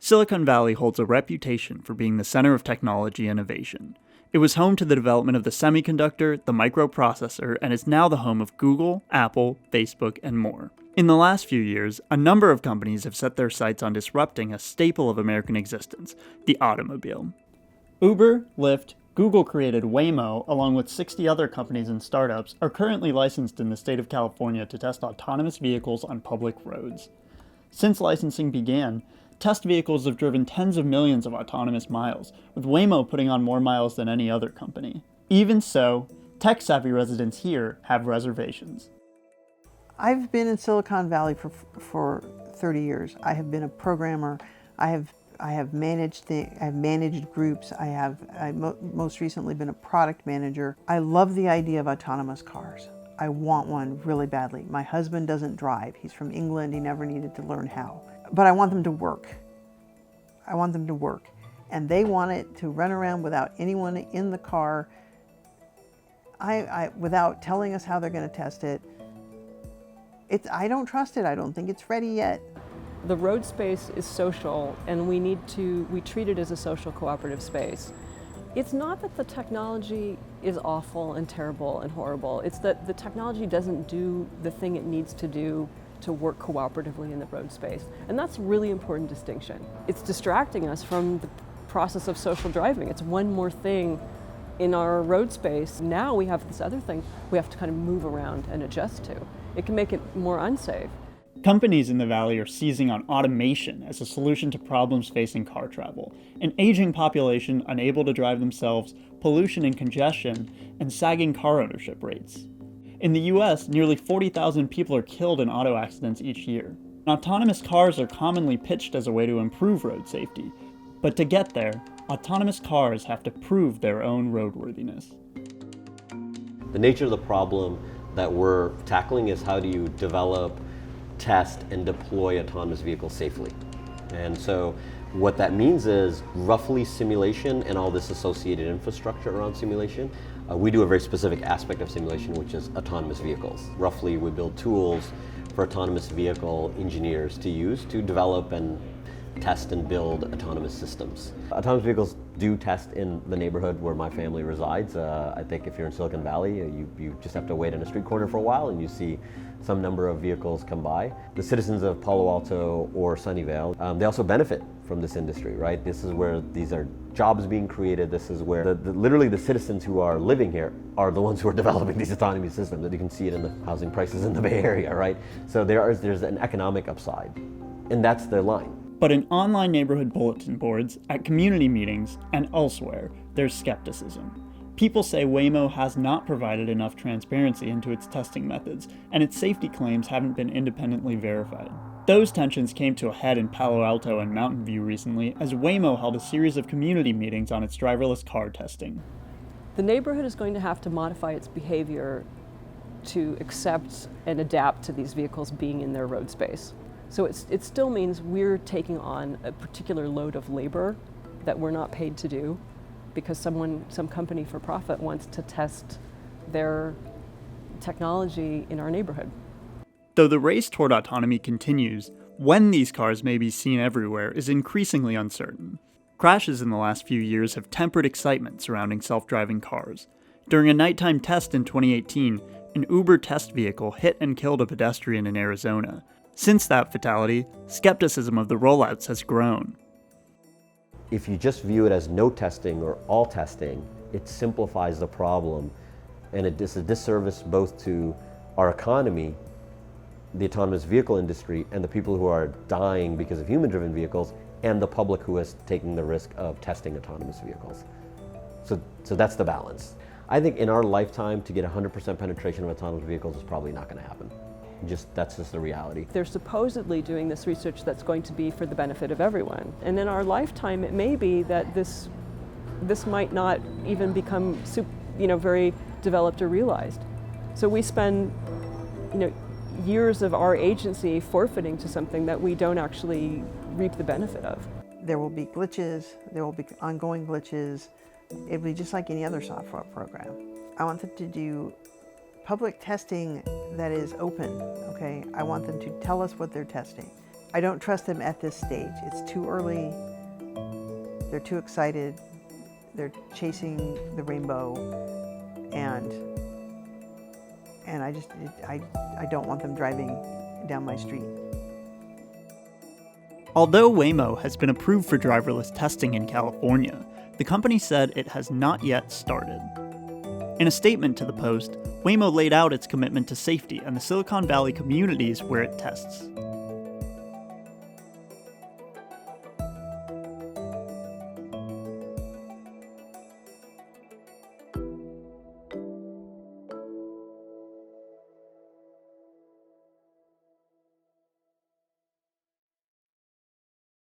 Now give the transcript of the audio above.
Silicon Valley holds a reputation for being the center of technology innovation. It was home to the development of the semiconductor, the microprocessor, and is now the home of Google, Apple, Facebook, and more. In the last few years, a number of companies have set their sights on disrupting a staple of American existence, the automobile. Uber, Lyft, Google-created Waymo, along with 60 other companies and startups, are currently licensed in the state of California to test autonomous vehicles on public roads. Since licensing began, test vehicles have driven tens of millions of autonomous miles, with Waymo putting on more miles than any other company. Even so, tech-savvy residents here have reservations. I've been in Silicon Valley for 30 years. I have been a programmer. I have managed groups. I've most recently been a product manager. I love the idea of autonomous cars. I want one really badly. My husband doesn't drive. He's from England. He never needed to learn how. But I want them to work. I want them to work. And they want it to run around without anyone in the car, without telling us how they're going to test it. I don't trust it. I don't think it's ready yet. The road space is social, and we treat it as a social cooperative space. It's not that the technology is awful and terrible and horrible. It's that the technology doesn't do the thing it needs to do to work cooperatively in the road space. And that's a really important distinction. It's distracting us from the process of social driving. It's one more thing in our road space. Now we have this other thing we have to kind of move around and adjust to. It can make it more unsafe. Companies in the valley are seizing on automation as a solution to problems facing car travel: an aging population unable to drive themselves, pollution and congestion, and sagging car ownership rates. In the US, nearly 40,000 people are killed in auto accidents each year. Autonomous cars are commonly pitched as a way to improve road safety, but to get there, autonomous cars have to prove their own roadworthiness. The nature of the problem that we're tackling is how do you develop, test, and deploy autonomous vehicles safely. And so what that means is roughly simulation and all this associated infrastructure around simulation. We do a very specific aspect of simulation, which is autonomous vehicles. Roughly, we build tools for autonomous vehicle engineers to use to develop and test and build autonomous systems. Autonomous vehicles do test in the neighborhood where my family resides. I think if you're in Silicon Valley, you just have to wait in a street corner for a while and you see some number of vehicles come by. The citizens of Palo Alto or Sunnyvale, they also benefit from this industry, right? This is where these are jobs being created. This is where literally the citizens who are living here are the ones who are developing these autonomy systems. You can see it in the housing prices in the Bay Area, right? So there's an economic upside, and that's their line. But in online neighborhood bulletin boards, at community meetings, and elsewhere, there's skepticism. People say Waymo has not provided enough transparency into its testing methods, and its safety claims haven't been independently verified. Those tensions came to a head in Palo Alto and Mountain View recently as Waymo held a series of community meetings on its driverless car testing. The neighborhood is going to have to modify its behavior to accept and adapt to these vehicles being in their road space. So it still means we're taking on a particular load of labor that we're not paid to do because some company for profit wants to test their technology in our neighborhood. Though the race toward autonomy continues, when these cars may be seen everywhere is increasingly uncertain. Crashes in the last few years have tempered excitement surrounding self-driving cars. During a nighttime test in 2018, an Uber test vehicle hit and killed a pedestrian in Arizona. Since that fatality, skepticism of the rollouts has grown. If you just view it as no testing or all testing, it simplifies the problem, and it is a disservice both to our economy, the autonomous vehicle industry, and the people who are dying because of human-driven vehicles, and the public who is taking the risk of testing autonomous vehicles. So that's the balance. I think in our lifetime, to get 100% penetration of autonomous vehicles is probably not going to happen. That's just the reality. They're supposedly doing this research that's going to be for the benefit of everyone. And in our lifetime, it may be that this might not even become very developed or realized. So we spend years of our agency forfeiting to something that we don't actually reap the benefit of. There will be glitches, there will be ongoing glitches. It will be just like any other software program. I want them to do public testing that is open, okay? I want them to tell us what they're testing. I don't trust them at this stage. It's too early. They're too excited. They're chasing the rainbow, and I don't want them driving down my street. Although Waymo has been approved for driverless testing in California, the company said it has not yet started. In a statement to the Post, Waymo laid out its commitment to safety and the Silicon Valley communities where it tests.